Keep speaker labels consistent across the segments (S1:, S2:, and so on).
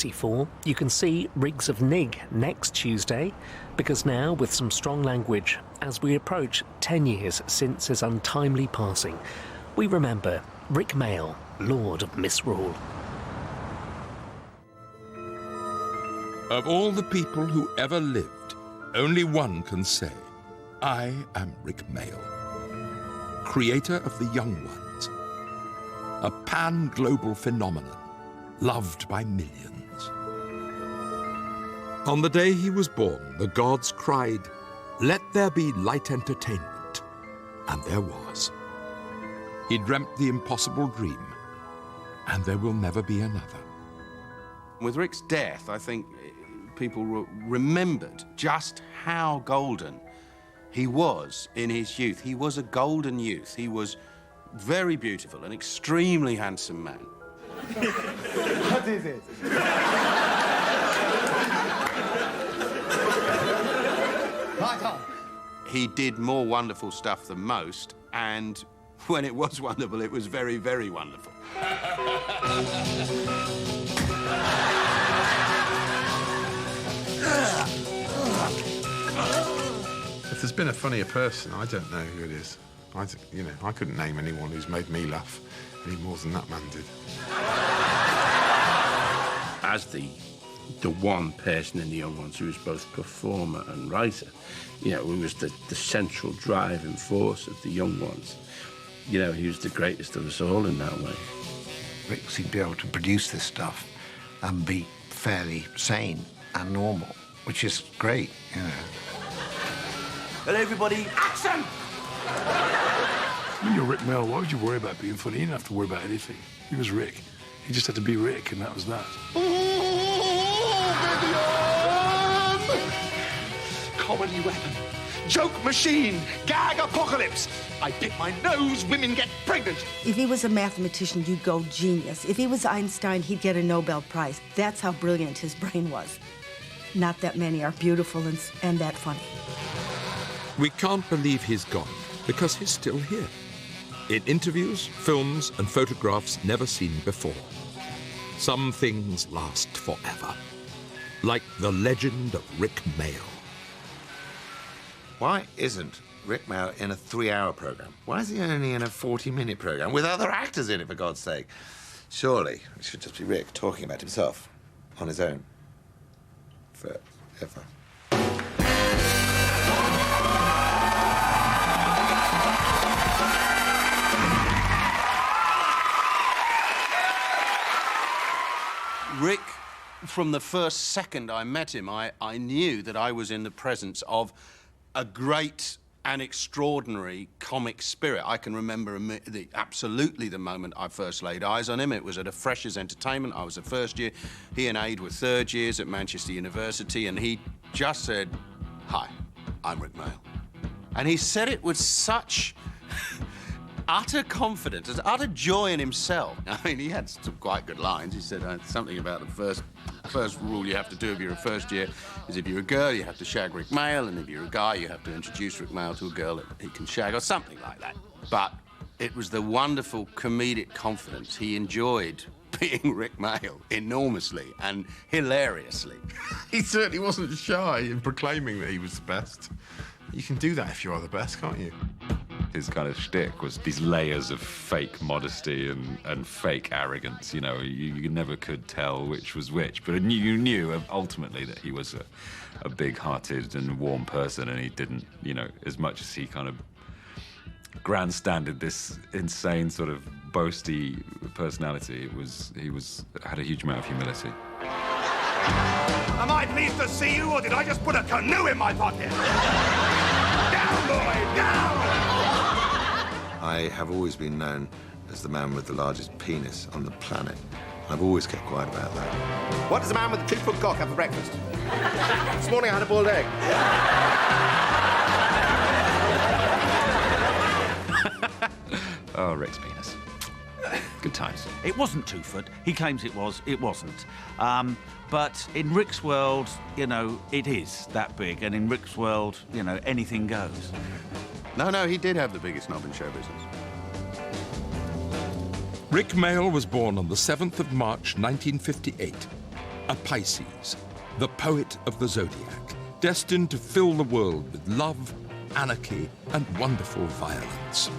S1: 1984, you can see Rigs of Nig next Tuesday, because now, with some strong language, as we approach 10 years since his untimely passing, we remember Rick Mayall, Lord of Misrule.
S2: Of all the people who ever lived, only one can say, I am Rick Mayall, creator of the young ones, a pan-global phenomenon, loved by millions. On the day he was born, the gods cried, "Let there be light entertainment," and there was. He dreamt the impossible dream, and there will never be another.
S3: With Rick's death, I think people remembered just how golden he was in his youth. He was a golden youth. He was very beautiful, an extremely handsome man.
S4: What is it? Right on.
S3: He did more wonderful stuff than most, and when it was wonderful, it was very, very wonderful.
S5: If there's been a funnier person, I don't know who it is. I couldn't name anyone who's made me laugh any more than that man did.
S6: As the one person in the Young Ones who was both performer and writer, who was the central driving force of the Young Ones. He was the greatest of us all in that way.
S7: Rick seemed to be able to produce this stuff and be fairly sane and normal, which is great,
S8: Hello, everybody. Action!
S9: When you're Rick Mayall, why would you worry about being funny? He didn't have to worry about anything. He was Rick. He just had to be Rick, and that was that.
S10: Comedy weapon, joke machine, gag apocalypse. I pick my nose, women get pregnant.
S11: If he was a mathematician, you'd go genius. If he was Einstein, he'd get a Nobel Prize. That's how brilliant his brain was. Not that many are beautiful and that funny.
S2: We can't believe he's gone, because he's still here. In interviews, films, and photographs never seen before. Some things last forever. Like the legend of Rick Mayall.
S12: Why isn't Rick Mayall in a 3-hour program? Why is he only in a 40-minute program with other actors in it, for God's sake? Surely it should just be Rick talking about himself on his own forever.
S3: Rick, from the first second I met him, I knew that I was in the presence of a great and extraordinary comic spirit. I can remember absolutely the moment I first laid eyes on him. It was at a Freshers' Entertainment. I was a first year. He and Aid were third years at Manchester University, and he just said, "Hi, I'm Rick Mayall." And he said it with such utter confidence, utter joy in himself. I mean, he had some quite good lines. He said something about the first rule you have to do if you're a first year is if you're a girl, you have to shag Rick Mayall, and if you're a guy, you have to introduce Rick Mayall to a girl that he can shag, or something like that. But it was the wonderful comedic confidence. He enjoyed being Rick Mayall enormously and hilariously.
S5: He certainly wasn't shy in proclaiming that he was the best. You can do that if you are the best, can't you?
S13: His kind of shtick was these layers of fake modesty and fake arrogance. You never could tell which was which, but you knew ultimately that he was a big-hearted and warm person, and he didn't, as much as he kind of grandstanded this insane sort of boasty personality, he had a huge amount of humility.
S10: Am I pleased to see you, or did I just put a canoe in my pocket? Down, boy, down!
S12: I have always been known as the man with the largest penis on the planet. I've always kept quiet about that.
S10: What does a man with a 2-foot cock have for breakfast? This morning I had a boiled egg.
S13: Oh, Rick's penis. Good times.
S8: It wasn't 2 foot. He claims it was. It wasn't. But in Rick's world, it is that big. And in Rick's world, anything goes.
S3: No, he did have the biggest knob in show business.
S2: Rick Mayall was born on the 7th of March, 1958. a Pisces, the poet of the zodiac, destined to fill the world with love, anarchy, and wonderful violence.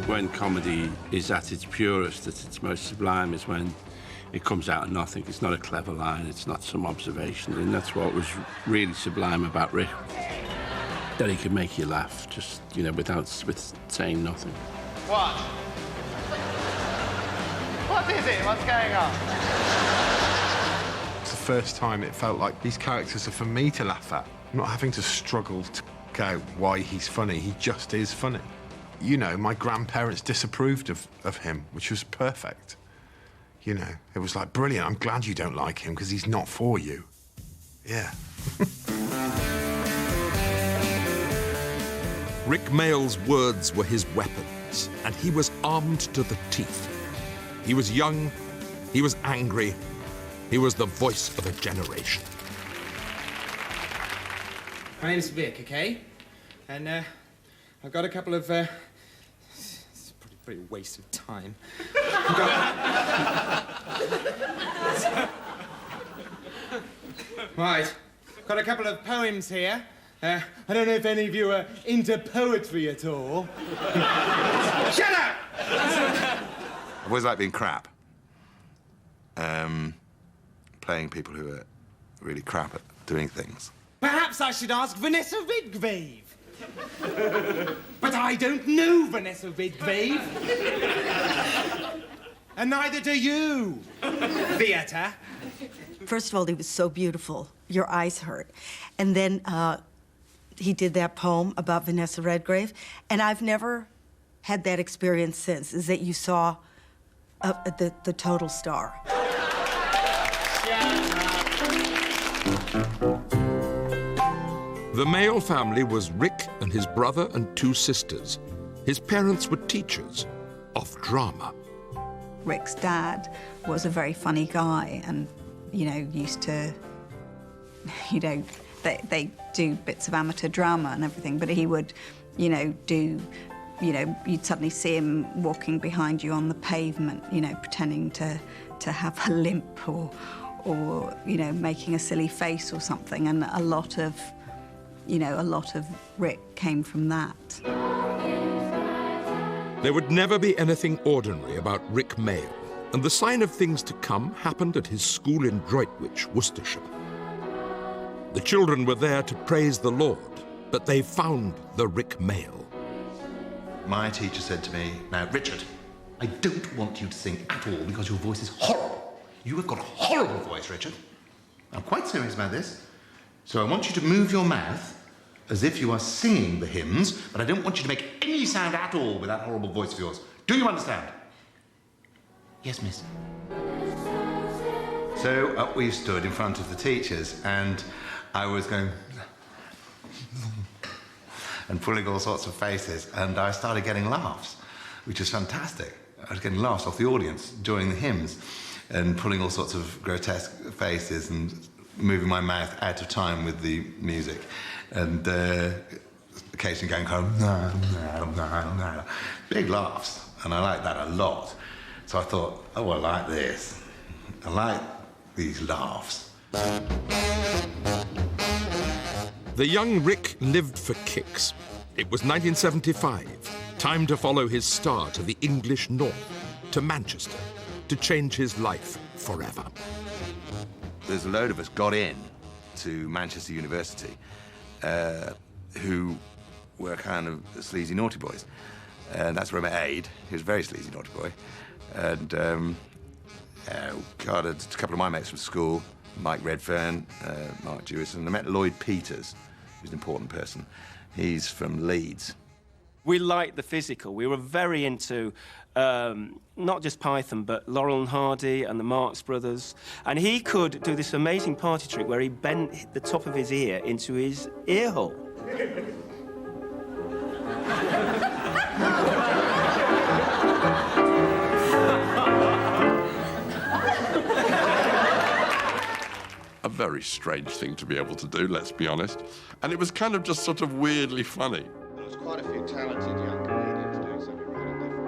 S6: When comedy is at its purest, at its most sublime, is when it comes out of nothing. It's not a clever line, it's not some observation, and that's what was really sublime about Rick. That he could make you laugh, just, you know, with saying nothing.
S4: What? What is it? What's going on?
S5: It's the first time it felt like these characters are for me to laugh at. I'm not having to struggle to work out why he's funny. He just is funny. You know, my grandparents disapproved of him, which was perfect. You know, it was like, brilliant, I'm glad you don't like him, because he's not for you. Yeah.
S2: Rick Mayall's words were his weapons, and he was armed to the teeth. He was young, he was angry, he was the voice of a generation.
S14: My name's Vic, okay? And, I've got a couple of, it's a pretty waste of time. Right, got a couple of poems here. I don't know if any of you are into poetry at all. Shut up!
S12: I've always liked being crap. Playing people who are really crap at doing things.
S14: Perhaps I should ask Vanessa Redgrave. But I don't know Vanessa Redgrave. And neither do you, theatre.
S11: First of all, he was so beautiful. Your eyes hurt. And then he did that poem about Vanessa Redgrave, and I've never had that experience since, is that you saw the total star.
S2: The Mayall family was Rick and his brother and two sisters. His parents were teachers of drama.
S15: Rick's dad was a very funny guy and, you know, used to, you know, they do bits of amateur drama and everything, but he would, you know, do, you know, you'd suddenly see him walking behind you on the pavement, you know, pretending to have a limp or, you know, making a silly face or something, and a lot of Rick came from that.
S2: There would never be anything ordinary about Rick Mayall, and the sign of things to come happened at his school in Droitwich, Worcestershire. The children were there to praise the Lord, but they found the Rick Mayall.
S12: My teacher said to me, "Now, Richard, I don't want you to sing at all because your voice is horrible. You have got a horrible voice, Richard. I'm quite serious about this. So I want you to move your mouth as if you are singing the hymns, but I don't want you to make any sound at all with that horrible voice of yours. Do you understand?" "Yes, miss." So up we stood in front of the teachers, and I was going and pulling all sorts of faces, and I started getting laughs, which was fantastic. I was getting laughs off the audience during the hymns and pulling all sorts of grotesque faces and moving my mouth out of time with the music, and occasionally going kind of big laughs, and I like that a lot. So I thought, oh, I like this. I like these laughs.
S2: The young Rick lived for kicks. It was 1975, time to follow his star to the English North, to Manchester, to change his life forever.
S12: There's a load of us got in to Manchester University who were kind of sleazy naughty boys. And that's where I met Aid. He was a very sleazy naughty boy. And, God, a couple of my mates from school, Mike Redfern, Mark Jewison, and I met Lloyd Peters, who's an important person. He's from Leeds.
S16: We liked the physical. We were very into not just Python, but Laurel and Hardy and the Marx Brothers. And he could do this amazing party trick where he bent the top of his ear into his ear hole.
S2: A very strange thing to be able to do, let's be honest. And it was kind of just sort of weirdly funny.
S7: There was quite a few talented young comedians doing something really different.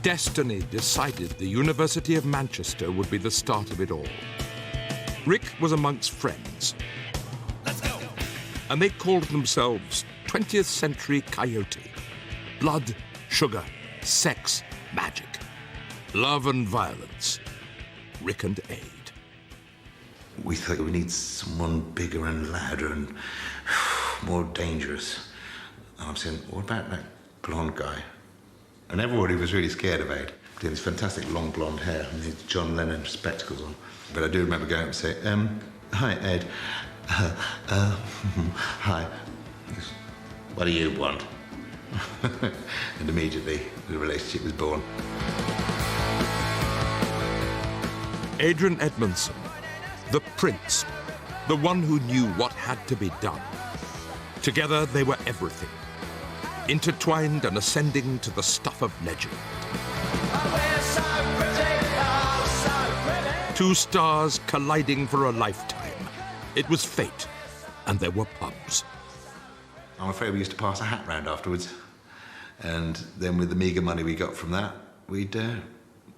S2: Destiny decided the University of Manchester would be the start of it all. Rick was amongst friends. Let's go! And they called themselves 20th Century Coyote. Blood, sugar, sex, magic. Love and violence. Rick and Aid.
S12: We thought we need someone bigger and louder and more dangerous. And I'm saying, what about that blonde guy? And everybody was really scared of Aid. He had this fantastic long blonde hair and these John Lennon spectacles on. But I do remember going up and say, hi, Ed. Hi. What do you want? And immediately the relationship was born.
S2: Adrian Edmondson, the prince, the one who knew what had to be done. Together they were everything, intertwined and ascending to the stuff of legend. Two stars colliding for a lifetime. It was fate, and there were pubs.
S12: I'm afraid we used to pass a hat round afterwards. And then with the meagre money we got from that, we'd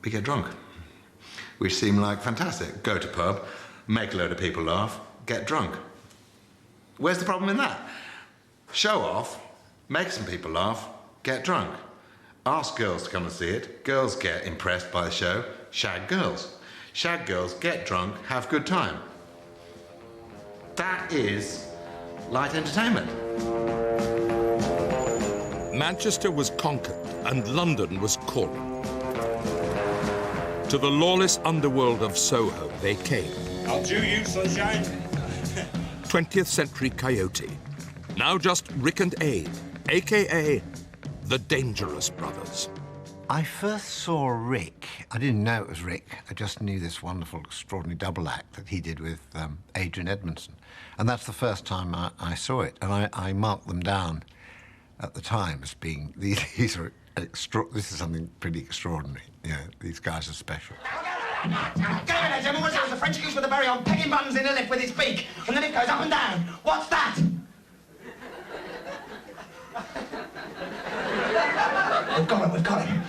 S12: get drunk. Which seemed like fantastic. Go to pub, make a load of people laugh, get drunk. Where's the problem in that? Show off, make some people laugh, get drunk. Ask girls to come and see it. Girls get impressed by the show, shag girls. Shag girls, get drunk, have good time. That is light entertainment.
S2: Manchester was conquered and London was calling. To the lawless underworld of Soho they came.
S10: I'll do you, sunshine.
S2: 20th Century Coyote. Now just Rick and Aid, a.k.a. the Dangerous Brothers.
S7: I first saw Rick. I didn't know it was Rick. I just knew this wonderful, extraordinary double act that he did with Adrian Edmondson. And that's the first time I saw it. And I marked them down at the time as being, these are this is something pretty extraordinary. Yeah, these guys are special.
S10: Go in there, gentlemen. What's that? The French goose with a berry on, pegging buttons in a lift with his beak. And the lift goes up and down. What's that? We've got him, we've got him.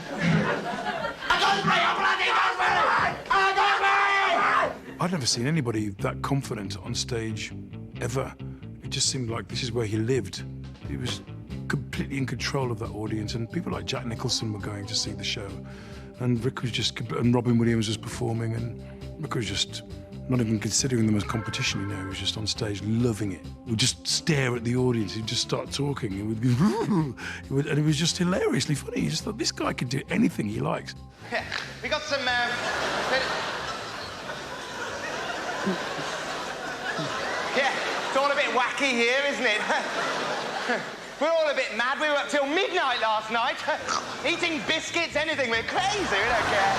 S10: A gooseberry! A bloody gooseberry! A gooseberry!
S9: I'd never seen anybody that confident on stage, ever. It just seemed like this is where he lived. He was completely in control of that audience, and people like Jack Nicholson were going to see the show. And Rick was just, and Robin Williams was performing, and Rick was just not even considering them as competition, you know. He was just on stage loving it. He would just stare at the audience, he'd just start talking, he would be, and it was just hilariously funny. He just thought, this guy could do anything he likes.
S10: Yeah, we got some, yeah, it's all a bit wacky here, isn't it? We're all a bit mad. We were up till midnight last night, eating biscuits, anything. We're crazy, we don't care.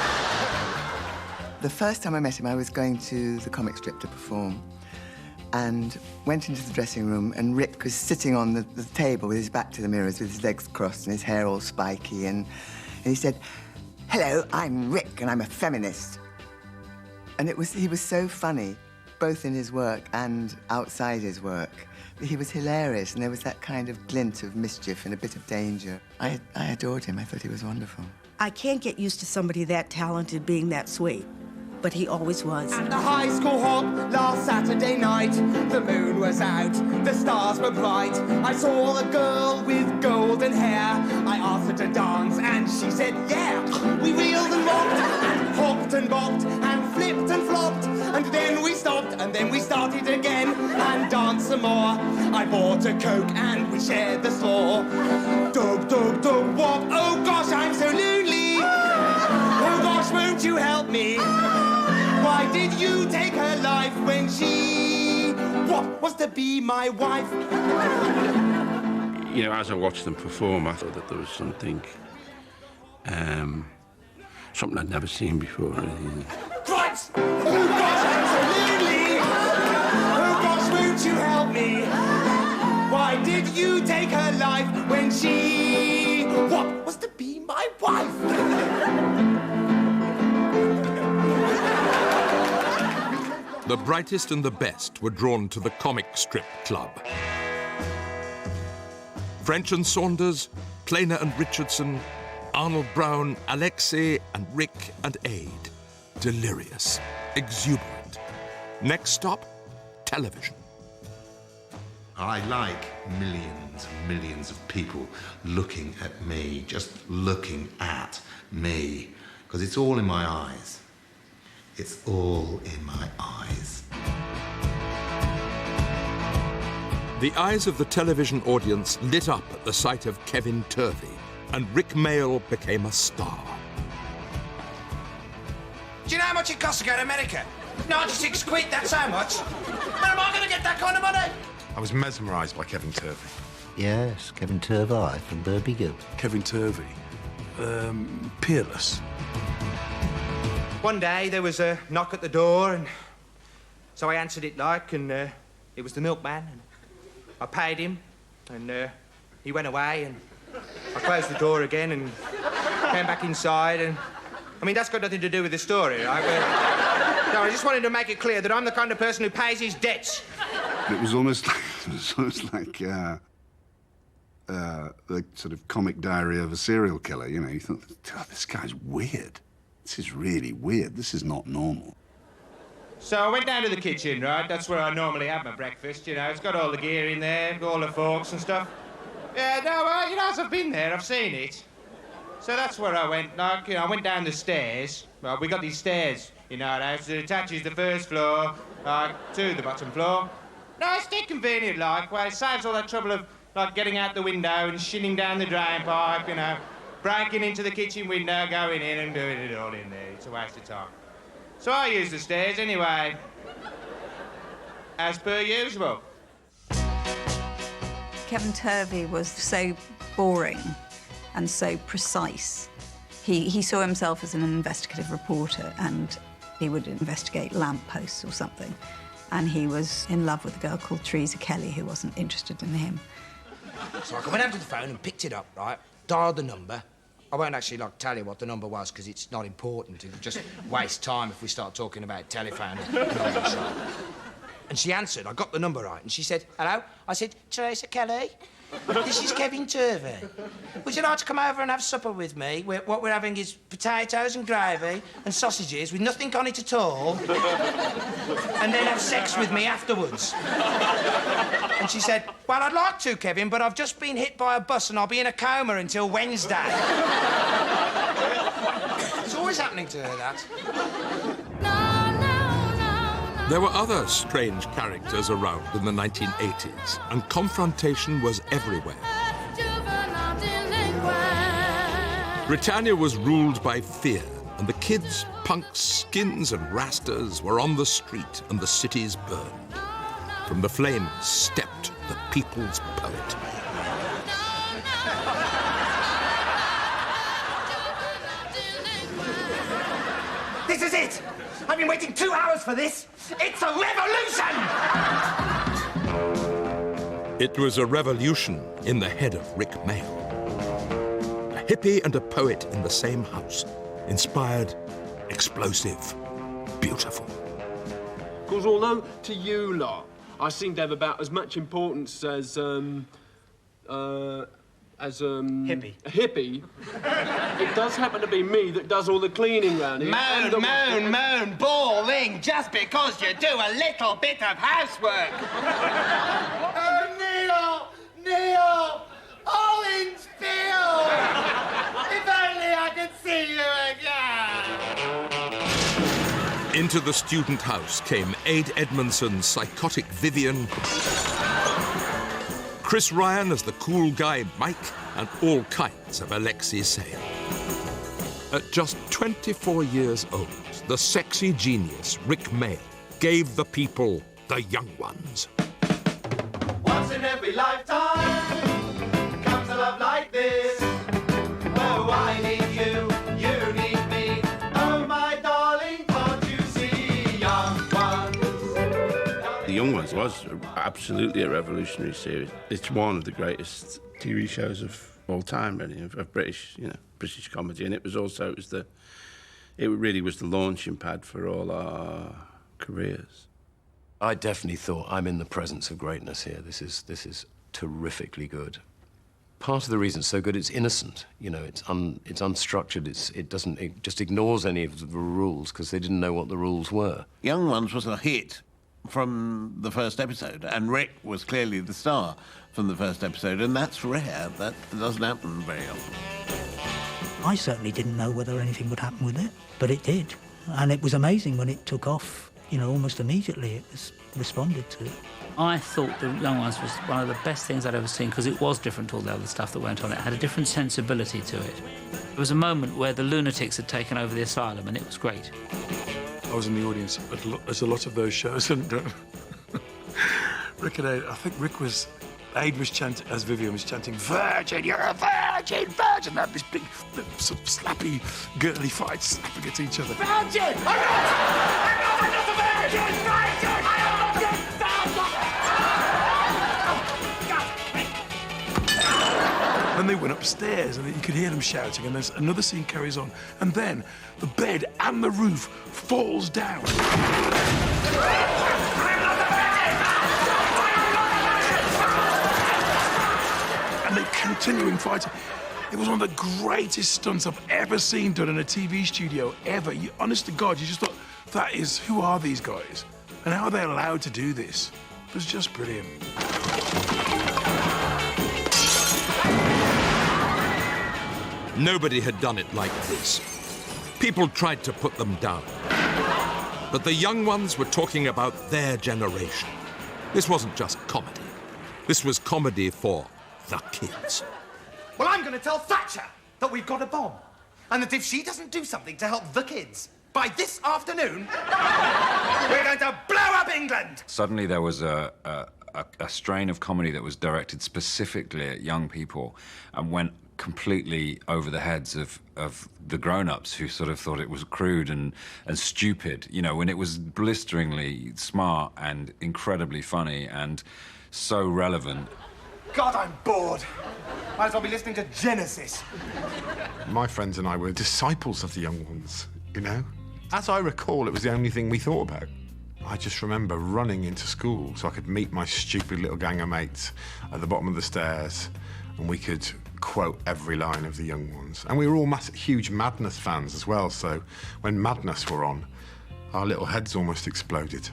S17: The first time I met him, I was going to the comic strip to perform and went into the dressing room, and Rick was sitting on the table with his back to the mirrors with his legs crossed and his hair all spiky, and he said, "Hello, I'm Rick and I'm a feminist." And he was so funny, both in his work and outside his work. He was hilarious, and there was that kind of glint of mischief and a bit of danger. I adored him. I thought he was wonderful.
S11: I can't get used to somebody that talented being that sweet, but he always was.
S10: At the high school hop last Saturday night, the moon was out, the stars were bright. I saw a girl with golden hair. I asked her to dance, and she said, yeah. We reeled and rocked, and hopped and bopped, and flipped and flopped, and then we stopped, and then we started again, and danced some more. I bought a Coke, and we shared the straw. Dog, dog, dog, wop, oh gosh, I'm so lonely. Oh gosh, won't was to be my wife.
S6: You know, as I watched them perform, I thought that there was something I'd never seen before.
S10: Christ! Oh, gosh, absolutely! Oh, gosh, won't you help me? Why did you take her life when she... What was to be my wife?
S2: The brightest and the best were drawn to the comic strip club. French and Saunders, Planer and Richardson, Arnold Brown, Alexei and Rick and Aid. Delirious, exuberant. Next stop, television.
S12: I like millions and millions of people looking at me, just looking at me, because it's all in my eyes. It's all in my eyes.
S2: The eyes of the television audience lit up at the sight of Kevin Turvey, and Rick Mayall became a star.
S18: Do you know how much it costs to go to America? 96 quid, that's how much. Where am I going to get that kind of money?
S5: I was mesmerised by Kevin Turvey.
S7: Yes, Kevin Turvey from Birmingham.
S9: Kevin Turvey, peerless.
S14: One day there was a knock at the door, and so I answered it and it was the milkman, and I paid him, and he went away, and I closed the door again and came back inside, and I mean, that's got nothing to do with the story, right? No, I just wanted to make it clear that I'm the kind of person who pays his debts.
S19: It was almost like the sort of comic diary of a serial killer, you know. You thought, God, this guy's weird. This is really weird. This is not normal.
S14: So I went down to the kitchen, right? That's where I normally have my breakfast, you know. It's got all the gear in there, all the forks and stuff. Yeah, no, well, you know, as I've been there, I've seen it. So that's where I went. Like, you know, I went down the stairs. Well, we got these stairs in our house that attaches the first floor to the bottom floor. No, it's dead convenient, like, well, it saves all that trouble of, like, getting out the window and shinning down the drain pipe, you know, breaking into the kitchen window, going in and doing it all in there. It's a waste of time. So I use the stairs anyway, as per usual.
S15: Kevin Turvey was so boring and so precise. He saw himself as an investigative reporter, and he would investigate lampposts or something. And he was in love with a girl called Teresa Kelly, who wasn't interested in him.
S18: So I went over to the phone and picked it up, right? Dialed the number. I won't actually, like, tell you what the number was, because it's not important. It'll just waste time if we start talking about telephone. And she answered. I got the number right, and she said, "Hello?" I said, "Teresa Kelly, this is Kevin Turvey. Would you like to come over and have supper with me? What we're having is potatoes and gravy and sausages with nothing on it at all, and then have sex with me afterwards." And she said, "Well, I'd like to, Kevin, but I've just been hit by a bus and I'll be in a coma until Wednesday." It's always happening to her, that.
S2: There were other strange characters around in the 1980s, and confrontation was everywhere. Britannia was ruled by fear, and the kids, punks, skins and rastas were on the street, and the cities burned. From the flames stepped the people's poet.
S18: This is it! I've been waiting 2 hours for this! It's a revolution!
S2: It was a revolution in the head of Rick Mayall. A hippie and a poet in the same house. Inspired, explosive, beautiful.
S20: Because although to you lot, I seem to have about as much importance as
S18: hippie.
S20: A hippie, it does happen to be me that does all the cleaning round here.
S14: Moan, bawling, just because you do a little bit of housework.
S10: Oh, Neil! Orange Peel! If only I could see you again!
S2: Into the student house came Aid Edmondson's psychotic Vivian, Chris Ryan as the cool guy Mike, and all kinds of Alexei Mayall. At just 24 years old, the sexy genius Rick Mayall gave the people the young ones.
S6: absolutely a revolutionary series. It's one of the greatest TV shows of all time, really, of British, British comedy. And it really was the launching pad for all our careers.
S21: I definitely thought I'm in the presence of greatness here. This is terrifically good. Part of the reason it's so good, it's innocent. It's unstructured. It just ignores any of the rules because they didn't know what the rules were.
S22: Young Ones was a hit from the first episode, and Rick was clearly the star from the first episode, and that's rare. That doesn't happen very often.
S23: I certainly didn't know whether anything would happen with it, but it did. And it was amazing when it took off, almost immediately. It was responded to.
S24: I thought The Young Ones was one of the best things I'd ever seen because it was different to all the other stuff that went on. It had a different sensibility to it. There was a moment where the lunatics had taken over the asylum, and it was great.
S9: I was in the audience at a lot of those shows, and Rick and Aid, I think Aid was chanting, as Vivian was chanting, "Virgin, you're a virgin, virgin!" They had this big, sort of slappy, girly fight, slapping at each other.
S10: Virgin! I'm not a virgin! Virgin! I am not a virgin!
S9: Then they went upstairs, and you could hear them shouting, and there's another scene carries on, and then the bed and the roof falls down. And they're continuing fighting. It was one of the greatest stunts I've ever seen done in a TV studio, ever. Honest to God, you just thought, who are these guys? And how are they allowed to do this? It was just brilliant.
S2: Nobody had done it like this. People tried to put them down. But the young ones were talking about their generation. This wasn't just comedy. This was comedy for the kids.
S10: Well, I'm going to tell Thatcher that we've got a bomb. And that if she doesn't do something to help the kids, by this afternoon, we're going to blow up England!
S13: Suddenly there was a strain of comedy that was directed specifically at young people and went completely over the heads of the grown-ups who sort of thought it was crude and stupid, when it was blisteringly smart and incredibly funny and so relevant.
S10: God, I'm bored. Might as well be listening to Genesis.
S5: My friends and I were disciples of the Young Ones, As I recall, it was the only thing we thought about. I just remember running into school so I could meet my stupid little gang of mates at the bottom of the stairs, and we could quote every line of the Young Ones. And we were all huge Madness fans as well, so when Madness were on, our little heads almost exploded.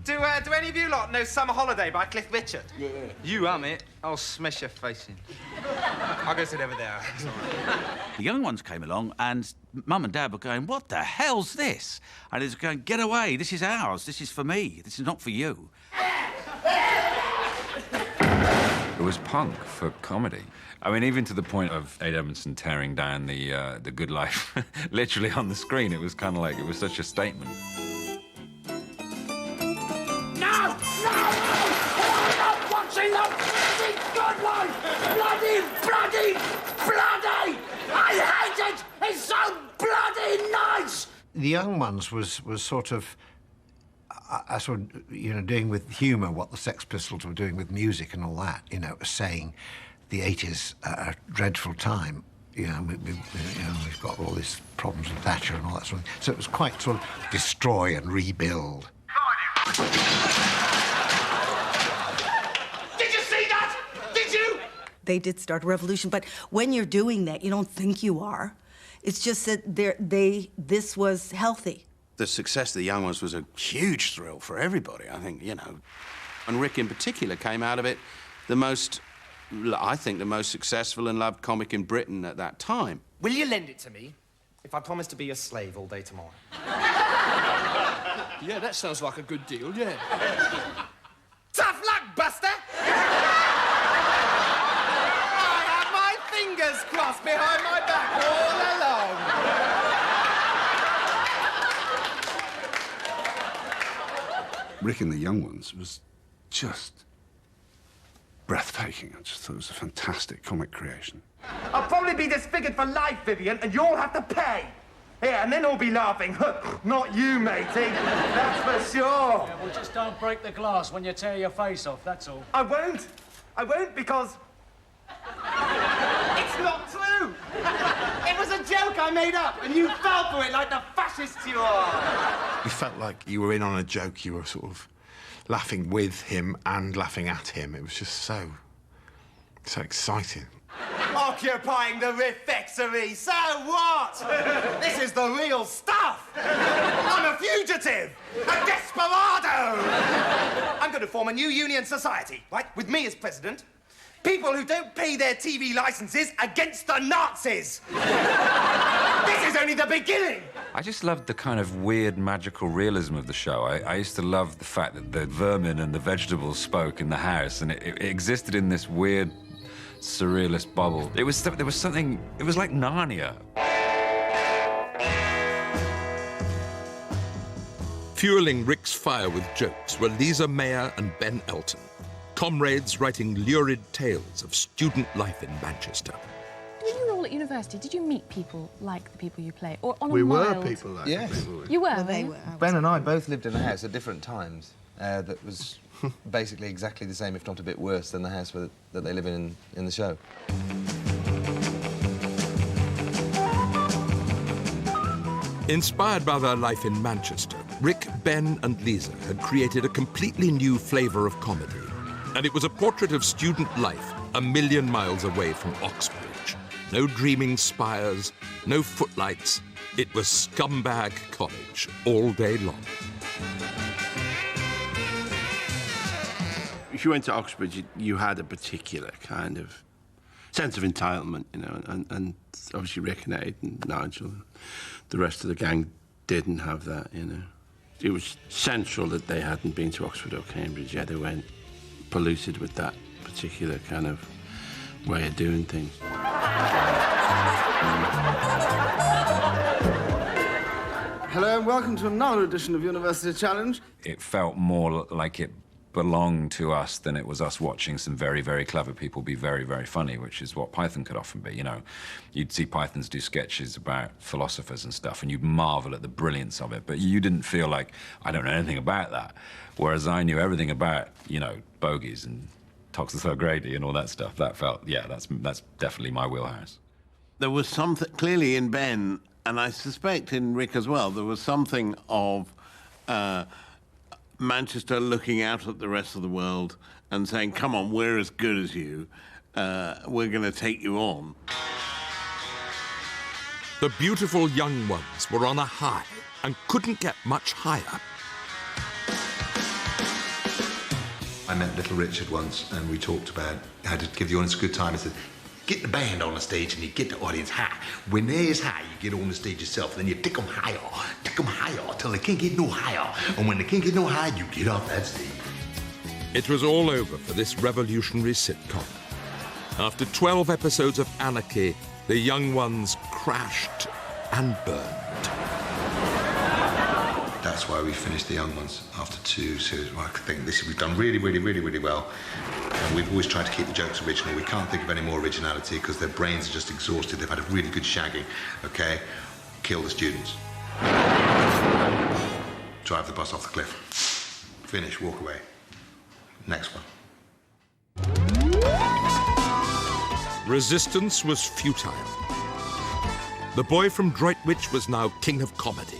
S14: Do any of you lot know Summer Holiday by Cliff Richard?
S22: Yeah.
S14: You it. I'll smash your face in. I'll go sit over there.
S8: The Young Ones came along, and Mum and Dad were going, "What the hell's this?" And he was going, "Get away, this is ours, this is for me, this is not for you."
S13: It was punk for comedy. I mean, even to the point of Aid Edmondson tearing down the Good Life literally on the screen. It was kind of like, it was such a statement.
S10: No! I'm not watching the bloody Good Life! Bloody! I hate it! It's so bloody nice!
S7: The Young Ones was sort of, doing with humour what the Sex Pistols were doing with music and all that, saying the 80s are a dreadful time. We've got all these problems with Thatcher and all that sort of thing. So it was quite sort of destroy and rebuild.
S10: Did you see that? Did you?
S11: They did start a revolution, but when you're doing that, you don't think you are. It's just that this was healthy.
S3: The success of the Young Ones was a huge thrill for everybody, I think, And Rick in particular came out of it the most successful and loved comic in Britain at that time.
S4: Will you lend it to me if I promise to be your slave all day tomorrow?
S20: Yeah, that sounds like a good deal, yeah.
S10: Tough luck, Buster! I have my fingers crossed behind my back all along.
S19: Rick and the Young Ones was just breathtaking. I just thought it was a fantastic comic creation.
S10: I'll probably be disfigured for life, Vivian, and you'll have to pay. Yeah, and then all be laughing. Not you, matey. That's for sure.
S1: Yeah, well, just don't break the glass when you tear your face off, that's all.
S10: I won't. I won't because... It's not true. It was a joke I made up, and you fell for it like the fascists you are.
S5: You felt like you were in on a joke. You were sort of laughing with him and laughing at him. It was just so exciting.
S10: Occupying the refectory, so what? This is the real stuff. I'm a fugitive, a desperado. I'm going to form a new union society, right, with me as president. People who don't pay their TV licenses against the Nazis. This is only the beginning.
S13: I just loved the kind of weird magical realism of the show. I used to love the fact that the vermin and the vegetables spoke in the house, and it existed in this weird surrealist bubble. There was something, it was like Narnia.
S2: Fueling Rick's fire with jokes were Lisa Mayall and Ben Elton, comrades writing lurid tales of student life in Manchester.
S12: When you were all at university, did you meet people like the people you play? Or on a
S16: We
S12: mild...
S16: were people like
S12: yes.
S16: the people we...
S12: You were,
S16: Well,
S12: they were.
S16: Ben and I both lived in a house at different times that was basically exactly the same, if not a bit worse, than the house that they live in the show.
S2: Inspired by their life in Manchester, Rick, Ben and Lisa had created a completely new flavour of comedy. And it was a portrait of student life a million miles away from Oxbridge. No dreaming spires, no footlights. It was scumbag college all day long.
S6: If you went to Oxbridge, you had a particular kind of sense of entitlement, you know, and obviously Rick and Aid and Nigel and the rest of the gang didn't have that, you know. It was central that they hadn't been to Oxford or Cambridge yet. They weren't polluted with that particular kind of way of doing things.
S16: Hello and welcome to another edition of University Challenge.
S13: It felt more like it belonged to us than it was us watching some very, very clever people be very, very funny, which is what Python could often be, you know. You'd see Pythons do sketches about philosophers and stuff, and you'd marvel at the brilliance of it, but you didn't feel like, I don't know anything about that. Whereas I knew everything about, you know, bogies and Toxus O'Grady and all that stuff. That felt, yeah, that's definitely my wheelhouse.
S22: There was something, clearly in Ben, and I suspect in Rick as well, there was something of Manchester looking out at the rest of the world and saying, come on, we're as good as you. We're going to take you on.
S2: The beautiful young ones were on a high and couldn't get much higher.
S17: I met Little Richard once and we talked about how to give the audience a good time. I said, get the band on the stage and you get the audience high. When they're as high, you get on the stage yourself, then you tick them higher till they can't get no higher. And when they can't get no higher, you get off that stage.
S2: It was all over for this revolutionary sitcom. After 12 episodes of anarchy, the young ones crashed and burned.
S17: That's why we finished The Young Ones after 2 series. Well, I think we've done really, really, really, really well. And we've always tried to keep the jokes original. We can't think of any more originality because their brains are just exhausted. They've had a really good shagging, okay? Kill the students. Drive the bus off the cliff. Finish, walk away. Next one.
S2: Resistance was futile. The boy from Droitwich was now king of comedy.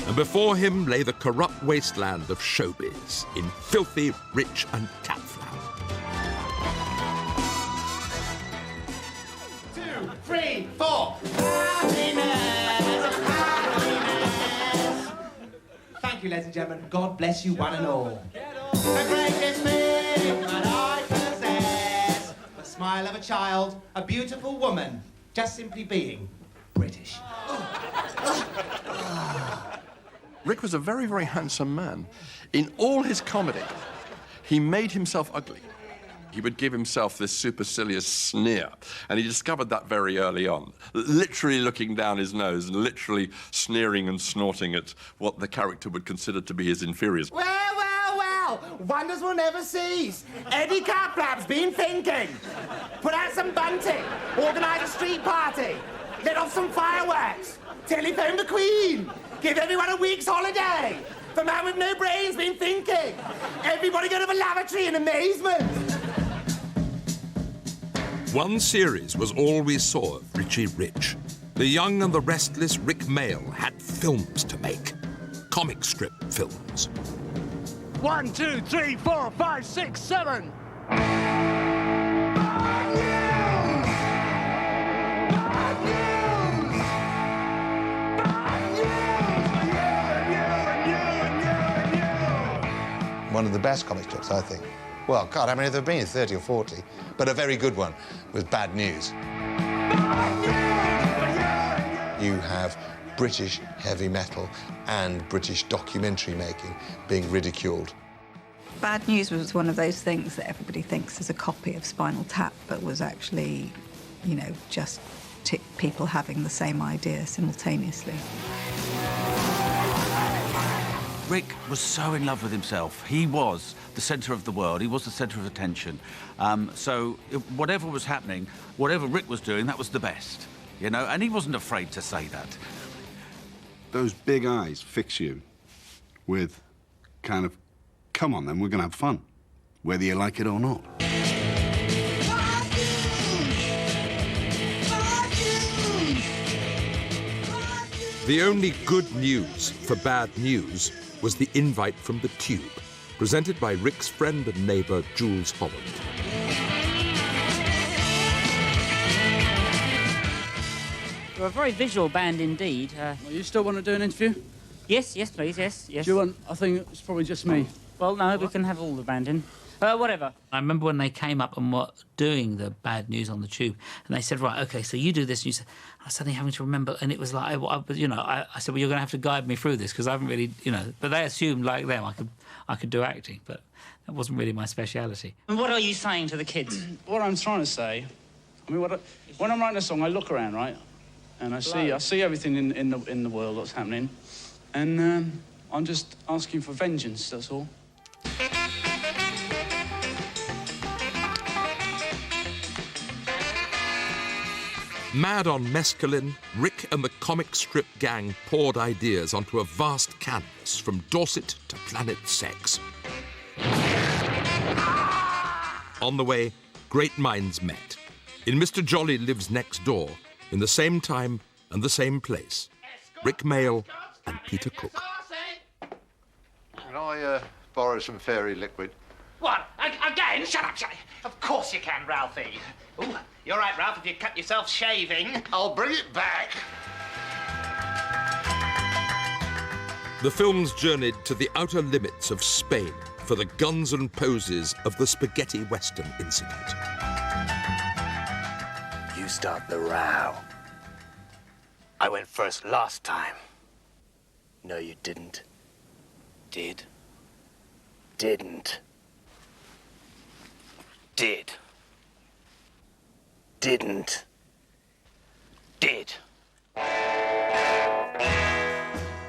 S2: And before him lay the corrupt wasteland of showbiz in filthy, rich and catflower.
S10: 2, 3, 4. Happiness, happiness. Thank you, ladies and gentlemen. God bless you one and all. The greatest thing that I possess, the smile of a child, a beautiful woman, just simply being British.
S25: Rick was a very, very handsome man. In all his comedy, he made himself ugly. He would give himself this supercilious sneer, and he discovered that very early on, literally looking down his nose and literally sneering and snorting at what the character would consider to be his inferiors.
S10: Well, well, well, wonders will never cease. Eddie Carplap's been thinking. Put out some bunting, organise a street party, let off some fireworks, Telephone the Queen! Give everyone a week's holiday! The man with no brain's been thinking! Everybody go to the lavatory in amazement!
S2: One series was all we saw of Richie Rich. The young and the restless Rick Mayall had films to make. Comic strip films.
S1: 1, 2, 3, 4, 5, 6, 7.
S15: One of the best comic strips, I think. Well, God, how many have there been? 30 or 40. But a very good one was Bad News. You have British heavy metal and British documentary making being ridiculed.
S18: Bad News was one of those things that everybody thinks is a copy of Spinal Tap, but was actually, you know, just people having the same idea simultaneously.
S8: Rick was so in love with himself. He was the centre of the world. He was the centre of attention. So whatever was happening, whatever Rick was doing, that was the best, you know? And he wasn't afraid to say that.
S19: Those big eyes fix you with kind of, come on then, we're going to have fun, whether you like it or not.
S2: The only good news for Bad News was the invite from the Tube, presented by Rick's friend and neighbour, Jules Holland.
S21: You're a very visual band indeed.
S1: You still want to do an interview?
S21: Yes, yes, please, yes, yes.
S1: Do you want? I think it's probably just me.
S21: Well, no, we can have all the band in. Whatever. I remember when they came up and were doing the Bad News on the Tube, and they said, right, OK, so you do this, and you said, I was suddenly having to remember, and it was like, I said, well, you're going to have to guide me through this, because I haven't really, but they assumed, like them, I could do acting, but that wasn't really my speciality. And what are you saying to the kids?
S1: What I'm trying to say, I mean, when I'm writing a song, I look around, right, and I see everything in the world that's happening, and I'm just asking for vengeance. That's all.
S2: Mad on mescaline, Rick and the comic strip gang poured ideas onto a vast canvas from Dorset to Planet Sex. On the way, great minds met. In Mr. Jolly Lives Next Door, in the same time and the same place, Rick Mayall and Peter Cook.
S23: Can I borrow some fairy liquid?
S24: What? Again? Shut up, shut up. Of course you can, Ralphie. Ooh, you're right, Ralph, if you cut yourself shaving.
S23: I'll bring it back.
S2: The films journeyed to the outer limits of Spain for the guns and poses of the spaghetti western incident.
S26: You start the row. I went first last time. No, you didn't. Did. Didn't. Did. Didn't. Did.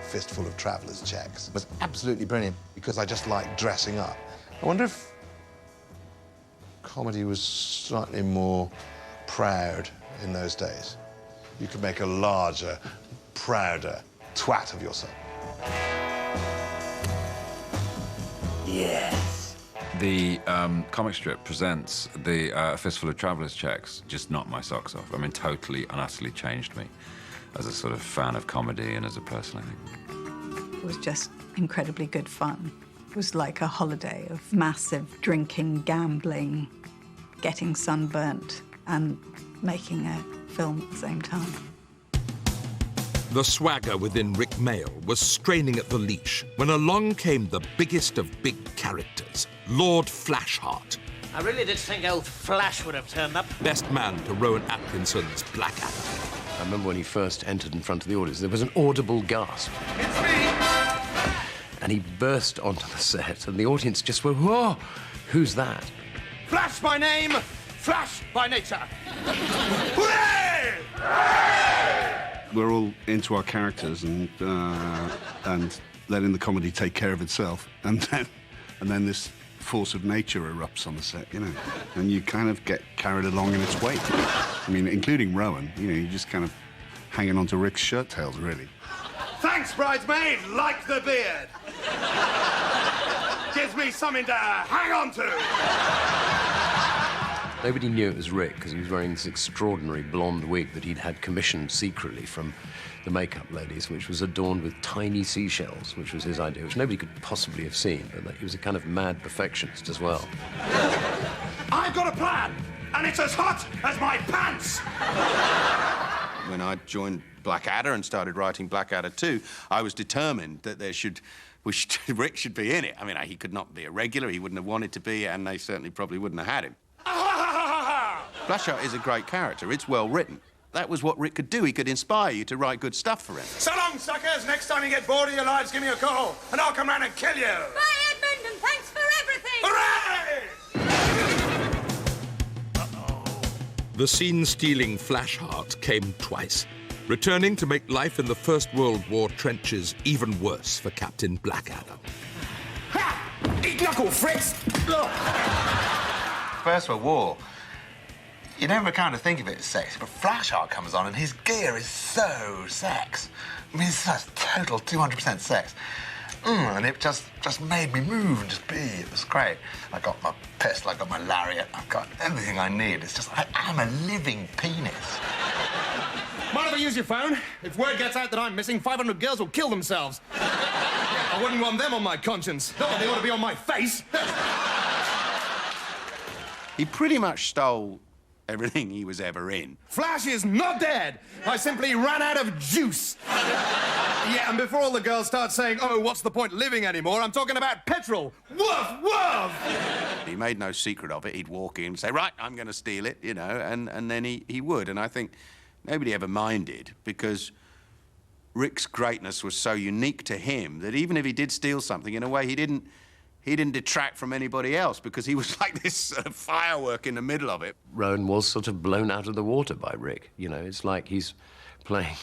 S15: Fistful of Traveller's Checks was absolutely brilliant because I just like dressing up. I wonder if comedy was slightly more proud in those days. You could make a larger, prouder twat of yourself.
S26: Yes.
S13: The comic strip presents the Fistful of Traveller's Checks just knocked my socks off. I mean, totally and utterly changed me as a sort of fan of comedy and as a person, I think.
S18: It was just incredibly good fun. It was like a holiday of massive drinking, gambling, getting sunburnt, and making a film at the same time.
S2: The swagger within Rick Mayall was straining at the leash when along came the biggest of big characters, Lord Flashheart.
S24: I really did think old Flash would have turned up.
S2: Best man to Rowan Atkinson's Blackadder.
S27: I remember when he first entered in front of the audience, there was an audible gasp.
S24: It's me!
S27: And he burst onto the set, and the audience just went, whoa, who's that?
S10: Flash by name, Flash by nature. Hooray!
S19: We're all into our characters and letting the comedy take care of itself, and then this force of nature erupts on the set, and you kind of get carried along in its wake. I mean, including Rowan, you just kind of hanging onto Rick's shirt tails, really.
S3: Thanks, bridesmaid. Like the beard. Gives me something to hang on to.
S27: Nobody knew it was Rick because he was wearing this extraordinary blonde wig that he'd had commissioned secretly from the makeup ladies, which was adorned with tiny seashells, which was his idea, which nobody could possibly have seen, but that he was a kind of mad perfectionist as well.
S3: I've got a plan, and it's as hot as my pants.
S4: When I joined Blackadder and started writing Blackadder 2, I was determined that Rick should be in it. I mean, he could not be a regular, he wouldn't have wanted to be, and they certainly probably wouldn't have had him. Flashheart is a great character. It's well written. That was what Rick could do. He could inspire you to write good stuff for him.
S3: So long, suckers. Next time you get bored of your lives, give me a call, and I'll come round and kill you.
S7: Bye, Edmund, and thanks for everything.
S3: Hooray!
S2: The scene-stealing Flashheart came twice, returning to make life in the First World War trenches even worse for Captain Blackadder.
S3: Ha! Eat knuckle, Fritz!
S17: First World War, you never kind of think of it as sex, but Flashheart comes on and his gear is so sex. I mean, it's just total 200% sex. And it just made me move and just be. It was great. I got my pistol, I got my lariat, I've got everything I need. It's just, I am a living penis.
S3: Mind if I use your phone? If word gets out that I'm missing, 500 girls will kill themselves. I wouldn't want them on my conscience. Not that they ought to be on my face.
S4: He pretty much stole everything he was ever in.
S3: Flash is not dead. I simply ran out of juice. Yeah, and before all the girls start saying, oh, what's the point living anymore, I'm talking about petrol. Woof, woof!
S4: He made no secret of it. He'd walk in and say, right, I'm going to steal it, you know, and then he would. And I think nobody ever minded because Rick's greatness was so unique to him that even if he did steal something, in a way, he didn't detract from anybody else because he was like this firework in the middle of it.
S27: Rowan was sort of blown out of the water by Rick. You know, it's like he's playing...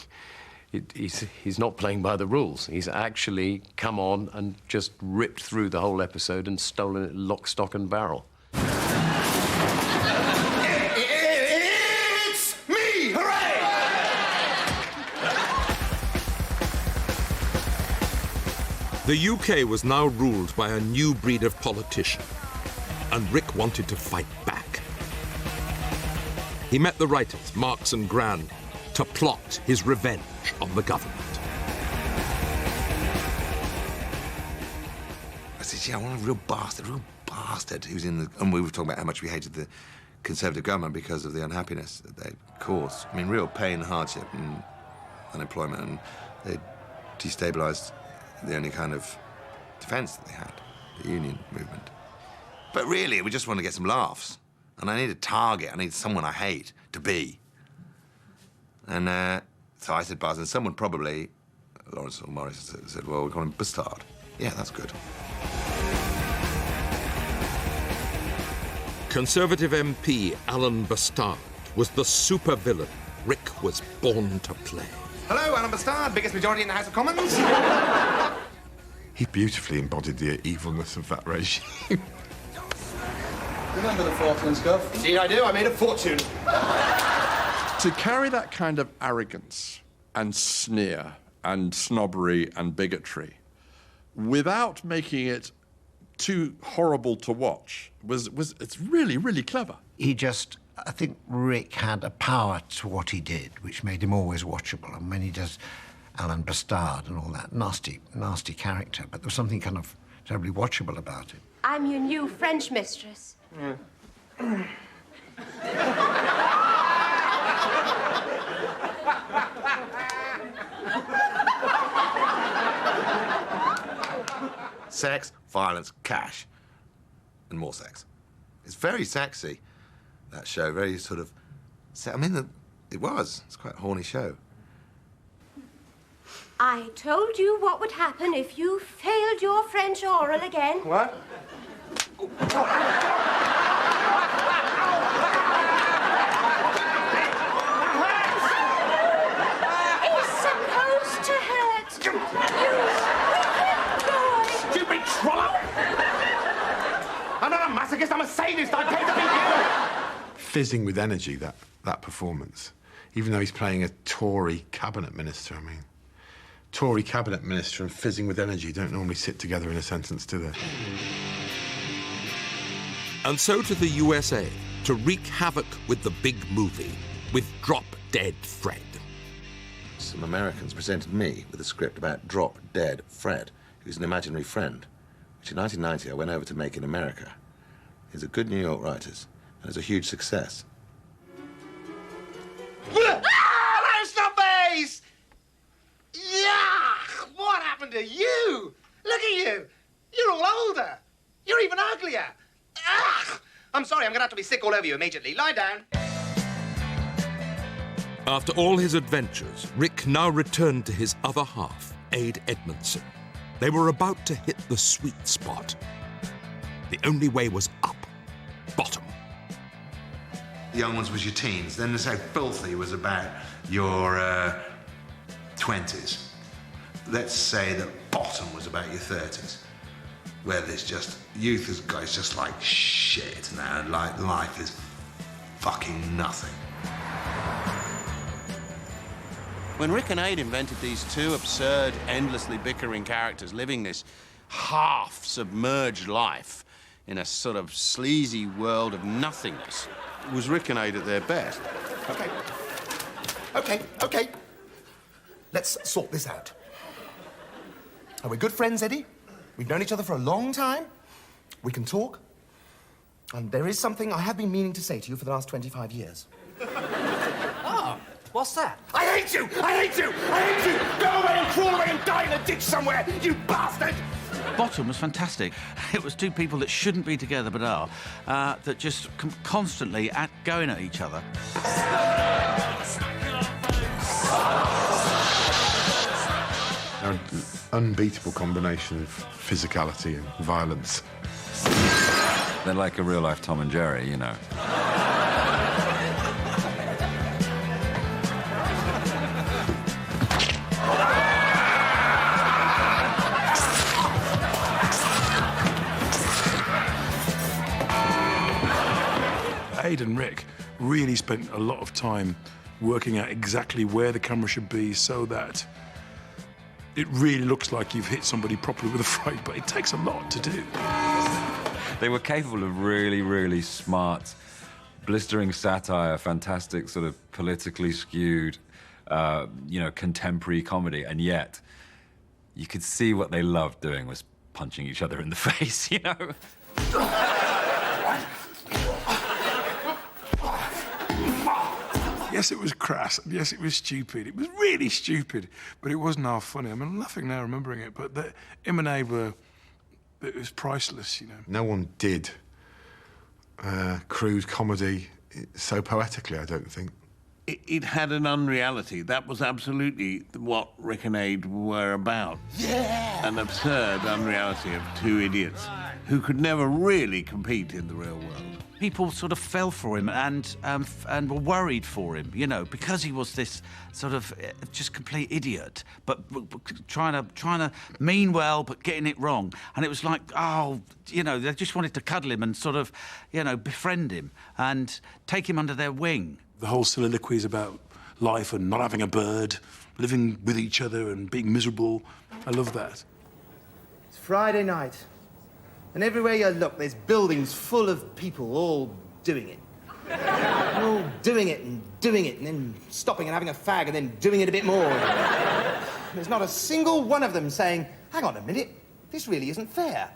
S27: He's not playing by the rules. He's actually come on and just ripped through the whole episode and stolen it lock, stock and barrel.
S3: It's me! Hooray!
S2: The UK was now ruled by a new breed of politician, and Rick wanted to fight back. He met the writers, Marx and Gran, to plot his revenge on the government.
S17: I said, yeah, I want a real bastard who's in the... And we were talking about how much we hated the Conservative government because of the unhappiness that they caused. I mean, real pain, hardship and unemployment, and they destabilised the only kind of defence that they had, the union movement. But really, we just want to get some laughs. And I need a target, I need someone I hate to be. And so I said buzz, and someone probably, Lawrence or Morris, said, well, we call him Bastard. Yeah, that's good.
S2: Conservative MP Alan Bastard was the supervillain Rick was born to play.
S3: Hello, Alan Bastard, biggest majority in the House of Commons.
S5: He beautifully embodied the evilness of that regime.
S3: Remember the Falklands, Gov? Indeed I do, I made a fortune.
S25: To carry that kind of arrogance and sneer and snobbery and bigotry without making it too horrible to watch it's really, really clever.
S9: I think Rick had a power to what he did, which made him always watchable. And when he does Alan Bastard and all that, nasty, nasty character, but there was something kind of terribly watchable about it.
S7: I'm your new French mistress.
S17: Sex, violence, cash, and more sex. It's very sexy, that show. Very sort of... I mean, it was. It's quite a horny show.
S7: I told you what would happen if you failed your French oral again.
S3: What?
S7: It's supposed to hurt. You wicked boy.
S3: Stupid trollop! I'm not a masochist, I'm a sadist. I pay to be here.
S5: Fizzing with energy, that performance. even though he's playing a Tory cabinet minister. I mean, Tory cabinet minister and fizzing with energy don't normally sit together in a sentence, do they?
S2: And so to the USA, to wreak havoc with the big movie, with Drop Dead Fred.
S17: Some Americans presented me with a script about Drop Dead Fred, who's an imaginary friend, which in 1990 I went over to make in America. He's a good New York writers, and it's a huge success.
S24: Ah, those zombies! Yeah! What happened to you? Look at you. You're all older. You're even uglier. Ah! I'm sorry, I'm gonna have to be sick all over you immediately. Lie down.
S2: After all his adventures, Rick now returned to his other half, Ade Edmondson. They were about to hit the sweet spot. The only way was up, bottom.
S17: The Young Ones was your teens, then So Filthy was about your 20s. Let's say that Bottom was about your 30s, where there's just, youth is guys just like shit now, like life is fucking nothing.
S4: When Rick and Ade invented these two absurd, endlessly bickering characters living this half-submerged life in a sort of sleazy world of nothingness, it was Rick and Ade at their best.
S10: Okay. Let's sort this out. We're good friends, Eddie. We've known each other for a long time. We can talk. And there is something I have been meaning to say to you for the last 25 years.
S24: Oh, what's that?
S10: I hate you! I hate you! I hate you! Go away and crawl away and die in a ditch somewhere, you bastard!
S8: Bottom was fantastic. It was two people that shouldn't be together but are, that just constantly going at each other.
S5: They're an unbeatable combination of physicality and violence.
S13: They're like a real-life Tom and Jerry, you know.
S6: Ade and Rick really spent a lot of time working out exactly where the camera should be so that it really looks like you've hit somebody properly with a fright, but it takes a lot to do.
S13: They were capable of really, really smart, blistering satire, fantastic sort of politically skewed, contemporary comedy, and yet you could see what they loved doing was punching each other in the face, you know?
S6: Yes, it was crass, and yes, it was stupid. It was really stupid, but it wasn't half funny. I mean, I'm laughing now remembering it, but him and Abe were, it was priceless, you know.
S5: No one did crude comedy so poetically, I don't think.
S11: It had an unreality. That was absolutely what Rick and Ade were about.
S10: Yeah!
S11: An absurd unreality of two idiots who could never really compete in the real world.
S8: People sort of fell for him and were worried for him, you know, because he was this sort of just complete idiot, but trying to mean well, but getting it wrong. And it was like, oh, you know, they just wanted to cuddle him and sort of, you know, befriend him and take him under their wing.
S6: The whole soliloquy is about life and not having a bird, living with each other and being miserable. I love that.
S10: It's Friday night, and everywhere you look, there's buildings full of people all doing it. They're all doing it, and then stopping and having a fag, and then doing it a bit more. There's not a single one of them saying, hang on a minute, this really isn't fair.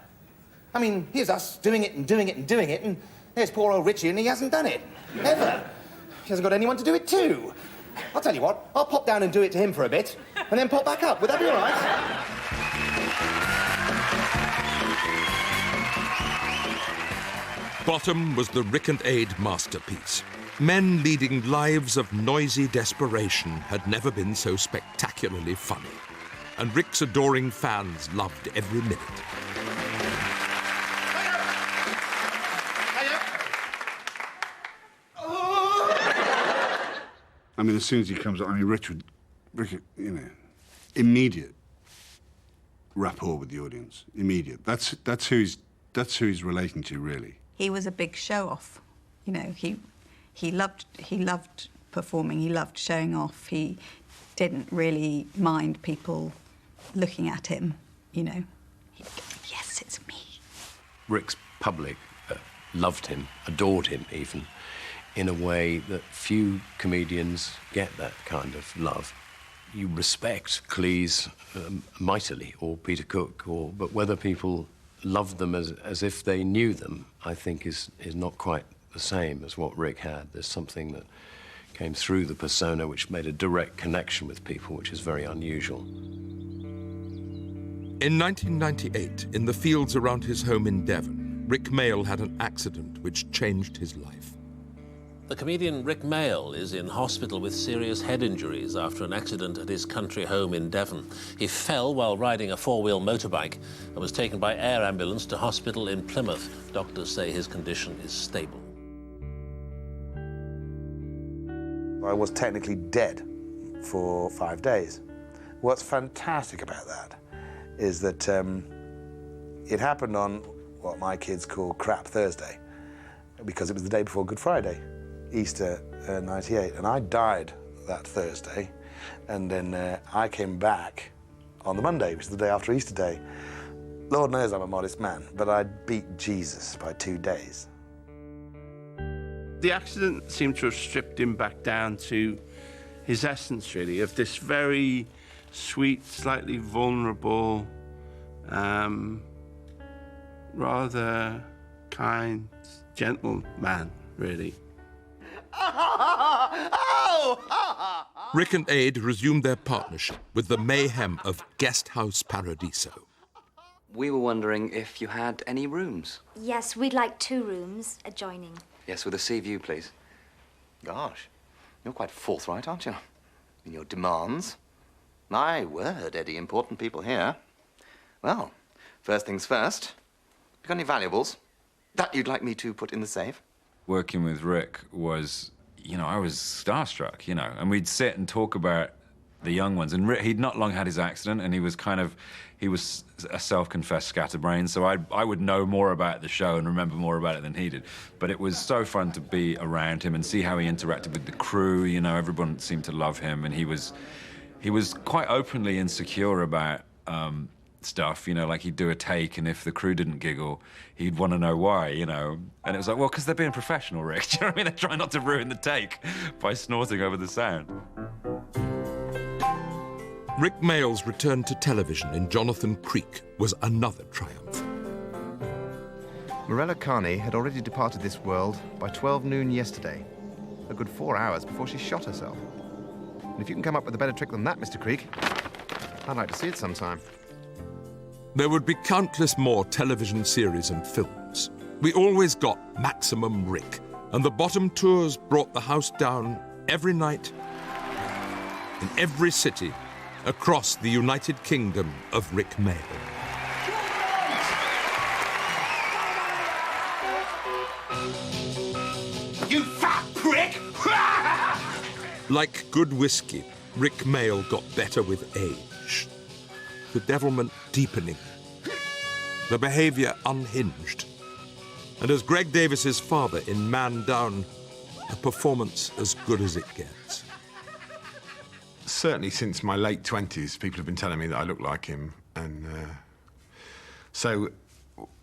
S10: I mean, here's us doing it, and there's poor old Richie, and he hasn't done it. Ever. He hasn't got anyone to do it to. I'll tell you what, I'll pop down and do it to him for a bit, and then pop back up. Would that be all right?
S2: Bottom was the Rick and Ade masterpiece. Men leading lives of noisy desperation had never been so spectacularly funny. And Rick's adoring fans loved every minute.
S19: I mean, as soon as he comes up, I mean, Rick, you know, immediate rapport with the audience. Immediate. That's who he's relating to, really.
S18: He was a big show-off. You know, he loved performing. He loved showing off. He didn't really mind people looking at him, you know. He'd go, yes, it's me.
S27: Rick's public loved him, adored him even, in a way that few comedians get that kind of love. You respect Cleese mightily, or Peter Cook, but whether people love them as if they knew them, I think is not quite the same as what Rick had. There's something that came through the persona which made a direct connection with people, which is very unusual.
S2: In 1998, in the fields around his home in Devon, Rick Mayall had an accident which changed his life.
S1: The comedian Rick Mayall is in hospital with serious head injuries after an accident at his country home in Devon. He fell while riding a four-wheel motorbike and was taken by air ambulance to hospital in Plymouth. Doctors say his condition is stable.
S15: I was technically dead for 5 days. What's fantastic about that is that it happened on what my kids call Crap Thursday, because it was the day before Good Friday, Easter '98, and I died that Thursday, and then I came back on the Monday, which is the day after Easter Day. Lord knows I'm a modest man, but I beat Jesus by 2 days.
S11: The accident seemed to have stripped him back down to his essence, really, of this very sweet, slightly vulnerable, rather kind, gentle man, really.
S2: Rick and Aid resumed their partnership with the mayhem of Guest House Paradiso.
S12: We were wondering if you had any rooms.
S14: Yes, we'd like 2 rooms adjoining.
S12: Yes, with a sea view, please. Gosh, you're quite forthright, aren't you? In your demands. My word, Eddie, important people here. Well, first things first. You got any valuables that you'd like me to put in the safe?
S13: Working with Rick was, I was starstruck, and we'd sit and talk about the young ones. And Rick, he'd not long had his accident, and he was a self-confessed scatterbrain, so I would know more about the show and remember more about it than he did. But it was so fun to be around him and see how he interacted with the crew. Everyone seemed to love him, and he was quite openly insecure about stuff, like he'd do a take, and if the crew didn't giggle, he'd want to know why, And it was like, well, because they're being professional, Rick. Do you know what I mean? They're trying not to ruin the take by snorting over the sound.
S2: Rick Mayall's return to television in Jonathan Creek was another triumph.
S16: Morella Carney had already departed this world by 12 noon yesterday, a good 4 hours before she shot herself. And if you can come up with a better trick than that, Mr. Creek, I'd like to see it sometime.
S2: There would be countless more television series and films. We always got Maximum Rick, and the Bottom Tours brought the house down every night in every city across the United Kingdom of Rick Mayall.
S10: You fat prick!
S2: Like good whiskey, Rick Mayall got better with age. The devilment deepening, the behavior unhinged. And as Greg Davis's father in Man Down, a performance as good as it gets.
S5: Certainly since my late 20s, people have been telling me that I look like him. And so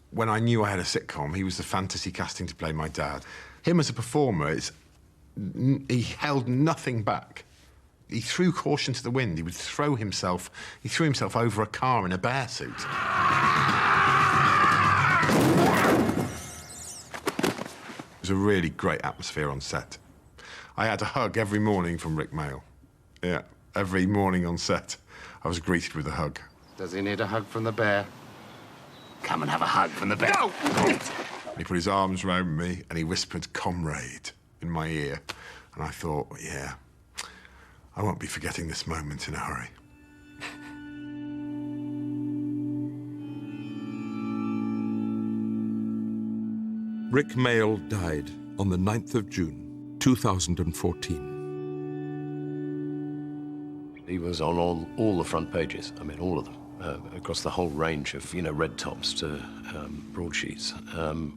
S5: when I knew I had a sitcom, he was the fantasy casting to play my dad. Him as a performer, he held nothing back. He threw caution to the wind. He threw himself over a car in a bear suit. It was a really great atmosphere on set. I had a hug every morning from Rick Mayall. Yeah, every morning on set, I was greeted with a hug.
S24: Does he need a hug from the bear? Come and have a hug from the bear. No!
S5: He put his arms around me and he whispered, "Comrade," in my ear. And I thought, yeah, I won't be forgetting this moment in a hurry.
S2: Rick Mayall died on the 9th of June, 2014.
S27: He was on all the front pages, I mean, all of them, across the whole range of, red tops to broadsheets,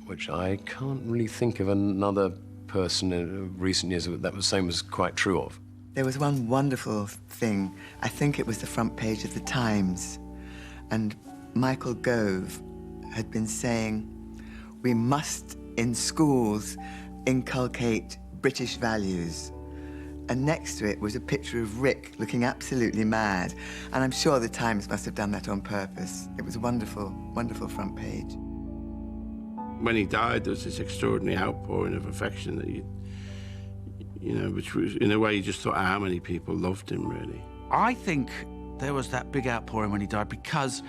S27: which I can't really think of another person in recent years that the same was quite true of.
S9: There was one wonderful thing. I think it was the front page of the Times. And Michael Gove had been saying, we must, in schools, inculcate British values. And next to it was a picture of Rick looking absolutely mad. And I'm sure the Times must have done that on purpose. It was a wonderful, wonderful front page.
S11: When he died, there was this extraordinary outpouring of affection that you know, which was, in a way, you just thought how many people loved him, really.
S8: I think there was that big outpouring when he died because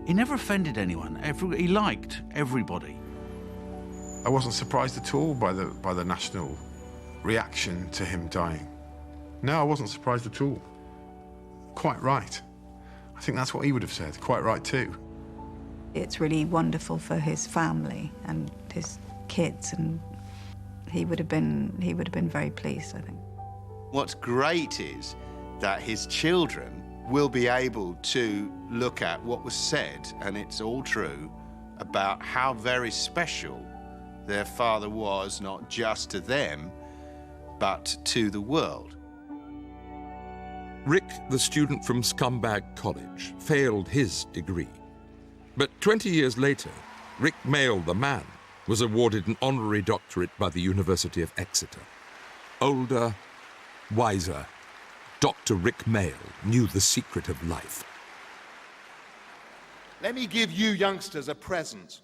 S8: he never offended anyone. He liked everybody.
S5: I wasn't surprised at all by the national reaction to him dying. No, I wasn't surprised at all. Quite right. I think that's what he would have said. Quite right too.
S18: It's really wonderful for his family and his kids, and he would have been very pleased, I think.
S4: What's great is that his children will be able to look at what was said, and it's all true, about how very special their father was, not just to them, but to the world.
S2: Rick, the student from Scumbag College, failed his degree. But 20 years later, Rick Mayall, the man, was awarded an honorary doctorate by the University of Exeter. Older, wiser, Dr. Rick Mayall knew the secret of life.
S20: Let me give you youngsters a present.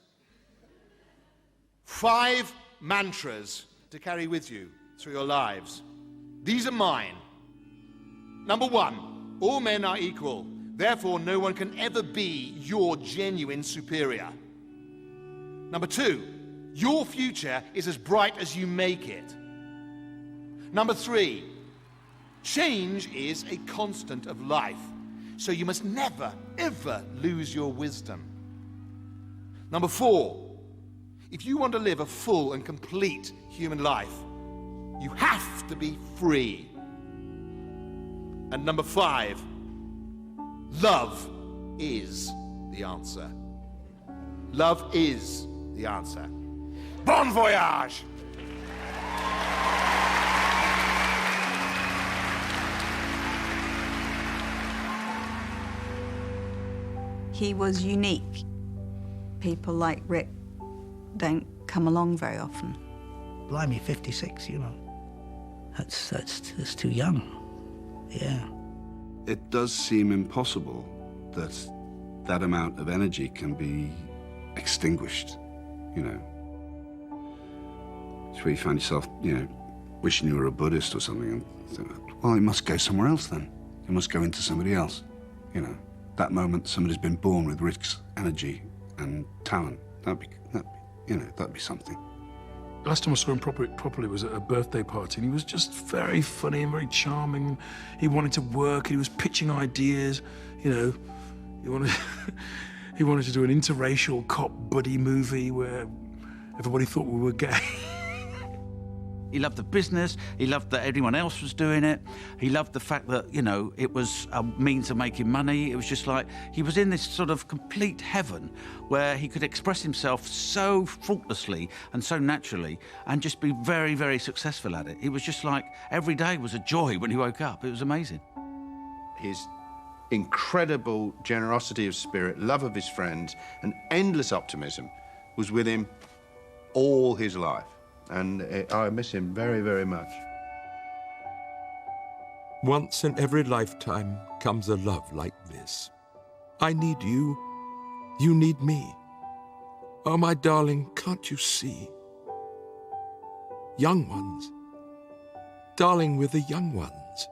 S20: 5 mantras to carry with you through your lives. These are mine. Number 1, all men are equal. Therefore, no one can ever be your genuine superior. Number 2, your future is as bright as you make it. Number 3, change is a constant of life, so you must never, ever lose your wisdom. Number 4, if you want to live a full and complete human life, you have to be free. And number 5, love is the answer. Love is the answer. Bon voyage!
S18: He was unique. People like Rick don't come along very often.
S21: Blimey, 56, you know. That's too young. Yeah.
S19: It does seem impossible that that amount of energy can be extinguished, you know. It's where you find yourself, you know, wishing you were a Buddhist or something, and think, well, it must go somewhere else then. It must go into somebody else, you know. That moment, somebody's been born with Rick's energy and talent. That'd be something.
S6: Last time I saw him properly was at a birthday party, and he was just very funny and very charming. He wanted to work, he was pitching ideas, you know. He wanted to do an interracial cop buddy movie where everybody thought we were gay.
S8: He loved the business, he loved that everyone else was doing it, he loved the fact that, you know, it was a means of making money. It was just like, he was in this sort of complete heaven where he could express himself so faultlessly and so naturally and just be very, very successful at it. It was just like, every day was a joy when he woke up. It was amazing.
S4: His incredible generosity of spirit, love of his friends, and endless optimism was with him all his life. And I miss him very, very much.
S2: Once in every lifetime comes a love like this. I need you, you need me. Oh, my darling, can't you see? Young ones. Darling, we're the young ones.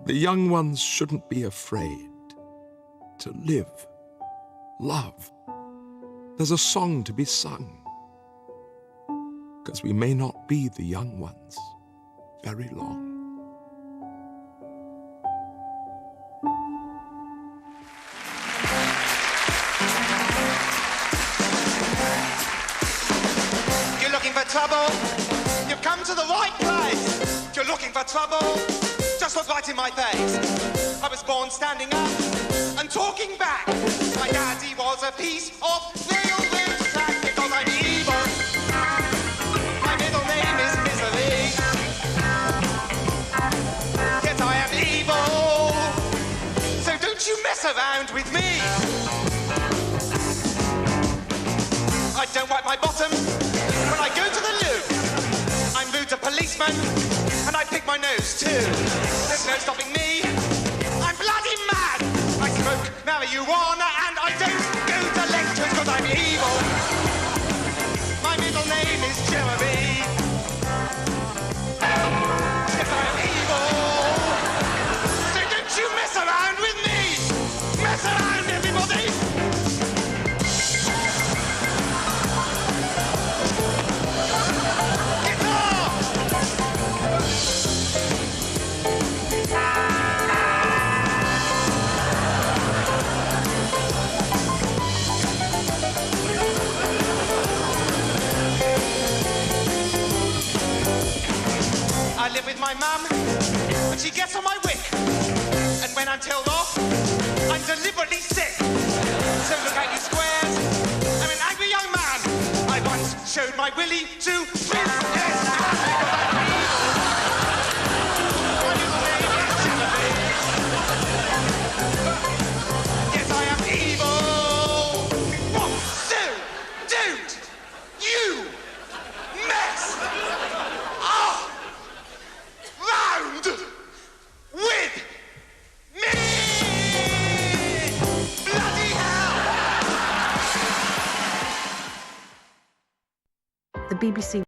S2: The young ones shouldn't be afraid to live, love. There's a song to be sung. 'Cause we may not be the young ones very long.
S10: You're looking for trouble? You've come to the right place. You're looking for trouble? Just look right in my face. I was born standing up and talking back. My daddy was a piece of real loose track because I'm evil. too. There's no stopping me. I'm bloody mad. I smoke marijuana and I don't go to lectures because I'm evil. My middle name is Jeremy. Yes, I'm evil. So don't you mess around with me. Mess around, everybody. I live with my mum, but she gets on my wick. And when I'm told off, I'm deliberately sick. So look out, you squares. I'm an angry young man. I once showed my willy to yes, I am evil. What? So don't you mess round with me! Bloody hell!
S3: The BBC